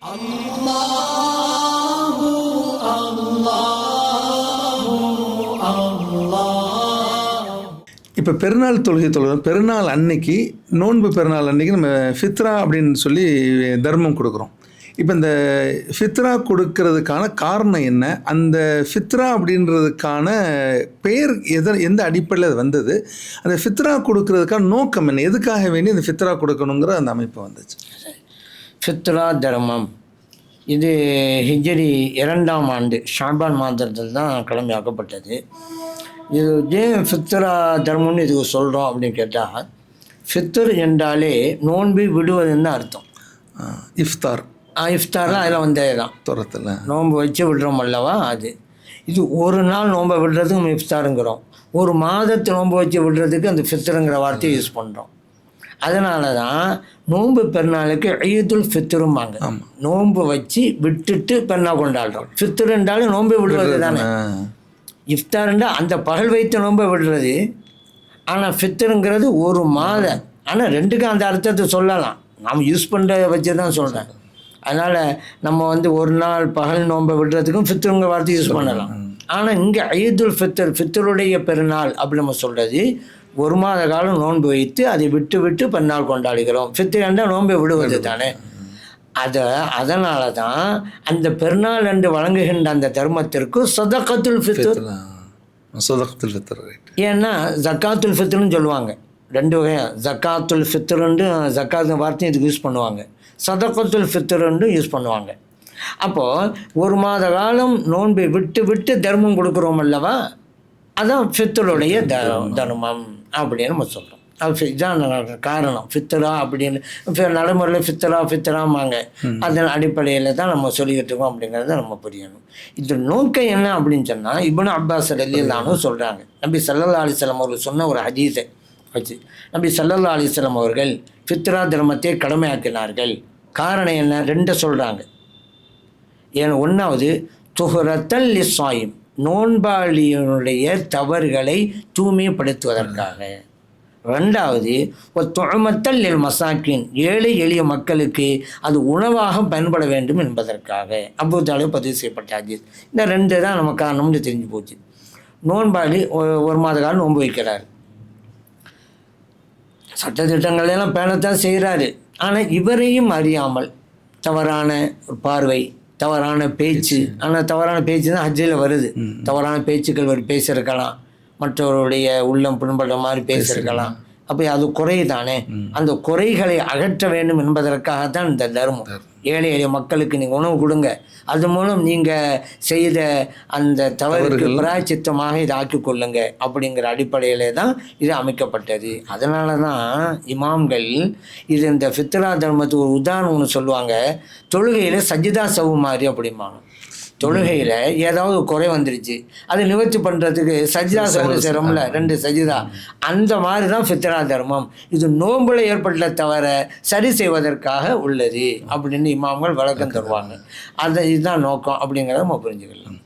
அல்லாஹு அல்லாஹு அல்லாஹ். இப்போ பெருநாள் தொழுகை தொழுகிறோம். பெருநாள் அன்னைக்கு, நோன்பு பெருநாள் அன்னைக்கு நம்ம ஃபித்ரா அப்படின்னு சொல்லி தர்மம் கொடுக்குறோம். இப்போ இந்த ஃபித்ரா கொடுக்கறதுக்கான காரணம் என்ன? அந்த ஃபித்ரா அப்படின்றதுக்கான பெயர் எந்த அடிப்படையில் அது வந்தது? அந்த ஃபித்ரா கொடுக்கறதுக்கான நோக்கம் என்ன? எதுக்காக வேண்டி இந்த ஃபித்ரா கொடுக்கணுங்கிற அந்த அமைப்பு வந்துச்சு? ஃபித்ரா தர்மம் இது ஹிஜ்ரி 2ஆம் ஆண்டு ஷாபான் மாதத்தில் தான் கடமையாக்கப்பட்டது. இது ஏன் ஃபித்ரா தர்மம்னு இதுக்கு சொல்கிறோம் அப்படின்னு கேட்டால், ஃபித்ர் என்றாலே நோன்பு விடுவதுன்னு அர்த்தம். இஃப்தார்லாம் அதில் வந்தே தான் துறத்தில் நோன்பு வச்சு விடுறோம் அல்லவா, அது. இது ஒரு நாள் நோன்பை விடுறதுக்கு நம்ம இஃப்தாருங்கிறோம். ஒரு மாதத்து நோன்பு வச்சு விடுறதுக்கு அந்த ஃபித்ருங்கிற வார்த்தையை யூஸ் பண்ணுறோம். அதனால தான் நோன்பு பெருநாளுக்கு ஈதுல் ஃபித்ரும்பாங்க. நோன்பு வச்சு விட்டுட்டு பெருநாள் கொண்டாடுறோம். ஃபித்ர் என்றாலும் நோன்பை விடுவது தானே. இஃப்தார்ண்டா அந்த பகல் வைத்து நோன்பை விடுறது. ஆனால் ஃபித்ருங்கிறது ஒரு மாதம். ஆனால் ரெண்டுக்கும் அந்த அர்த்தத்தை சொல்லலாம். நாம் யூஸ் பண்ணுற வச்சு தான் சொல்கிறேன். அதனால் நம்ம ஒரு நாள் பகல் நோன்பை விடுறதுக்கும் ஃபித்ருங்கிற வார்த்தை யூஸ் பண்ணலாம். ஆனால் இங்கே ஈதுல் ஃபித்ர், ஃபித்ருடைய பெருநாள் அப்படி நம்ம சொல்கிறது. ஒரு மாத காலம் நோன்பு வைத்து அதை விட்டு விட்டு பெருநாள் கொண்டாடுகிறோம். ஃபித்ர் என்றால் நோன்பை விடுவது தானே. அதனால தான் அந்த பெருநாள் என்று வழங்குகின்ற அந்த தர்மத்திற்கு சதகத்துல் ஃபித்ர். ஏன்னா ஜக்காத்துல் ஃபித்ருன்னு சொல்லுவாங்க. ரெண்டு வகையாக ஜக்காத்துல் ஃபித்ருன்னு ஜக்காத்து வார்த்தையும் இதுக்கு யூஸ் பண்ணுவாங்க. சதகத்துல் ஃபித்ருன்னு யூஸ் பண்ணுவாங்க. அப்போது ஒரு மாத காலம் நோன்பை விட்டு விட்டு தர்மம் கொடுக்குறோம் அல்லவா, அதான் ஃபித்ருடைய தர்மம் அப்படின்னு நம்ம சொல்கிறோம். இதுதான் காரணம். ஃபித்ரா அப்படின்னு நடைமுறையில் ஃபித்ராமாங்க. அதன் அடிப்படையில் தான் நம்ம சொல்லிக்கிட்டு இருக்கோம் அப்படிங்கிறத நம்ம புரியணும். இது நோக்கம் என்ன அப்படின்னு சொன்னால், இப்னு அப்பாஸ் ரலியல்லாஹு சொல்கிறாங்க. நபி ஸல்லல்லாஹு அலைஹி வஸல்லம் அவர்கள் சொன்ன ஒரு ஹதீஸை வச்சு நபி ஸல்லல்லாஹு அலைஹி வஸல்லம் அவர்கள் ஃபித்ரா தர்மத்தை கடமையாக்கினார்கள். காரணம் என்ன? ரெண்டு சொல்கிறாங்க. ஏன்னா, ஒன்றாவது துஹ்ரத்தல் லிஸ்ஸாயிம், நோன்பாளியினுடைய தவறுகளை தூய்மைப்படுத்துவதற்காக. ரெண்டாவது துஅமத்தல் லில் மசாக்கின், ஏழை எளிய மக்களுக்கு அது உணவாக பயன்பட வேண்டும் என்பதற்காக. அபூ தாலிப் பதிவு செய்யப்பட்ட ஹதீஸ். இந்த ரெண்டு தான் நம்ம காரணம்னு தெரிஞ்சு போச்சு. நோன்பாளி ஒரு மாத காலம் நோன்பு வைக்கிறார். சட்டத்திட்டங்களெல்லாம் பேணத்தான் செய்கிறாரு. ஆனால் இவரையும் அறியாமல் தவறான பார்வை, தவறான பேச்சு. ஆனால் தவறான பேச்சு தான் ஹஜ்ஜில் வருது. தவறான பேச்சுக்கள் பேசியிருக்கலாம், மற்றவருடைய உள்ளம் புண்படுற மாதிரி பேசியிருக்கலாம். அப்போ அது குறை தானே. அந்த குறைகளை அகற்ற வேண்டும் என்பதற்காகத்தான் இந்த தர்மம். ஏழை எளிய மக்களுக்கு நீங்கள் உணவு கொடுங்க, அது மூலம் நீங்கள் செய்த அந்த தவறுக்கு பிராயச்சித்தமாக இதை ஆக்கிக் கொள்ளுங்க அப்படிங்கிற அடிப்படையிலே தான் இது அமைக்கப்பட்டது. அதனால தான் இமாம்கள் இது இந்த ஃபித்ரா தர்மத்துக்கு ஒரு உதாரணம் ஒன்று சொல்லுவாங்க. தொழுகையில் சஜிதா சவு மாதிரி அப்படிம்பாங்க. தொழுகையில் ஏதாவது குறை வந்துருச்சு, அதை நிவர்த்தி பண்ணுறதுக்கு சஜிதா செய்கிறோம்ல, 2 சஜிதா, அந்த மாதிரி தான் ஃபித்ரா தர்மம். இது நோன்புல ஏற்பட்ட தவிர சரி செய்வதற்காக உள்ளது அப்படின்னு இமாம்கள் விளக்கம் தருவாங்க. இதுதான் நோக்கம் அப்படிங்கிறத நம்ம புரிஞ்சுக்கலாம்.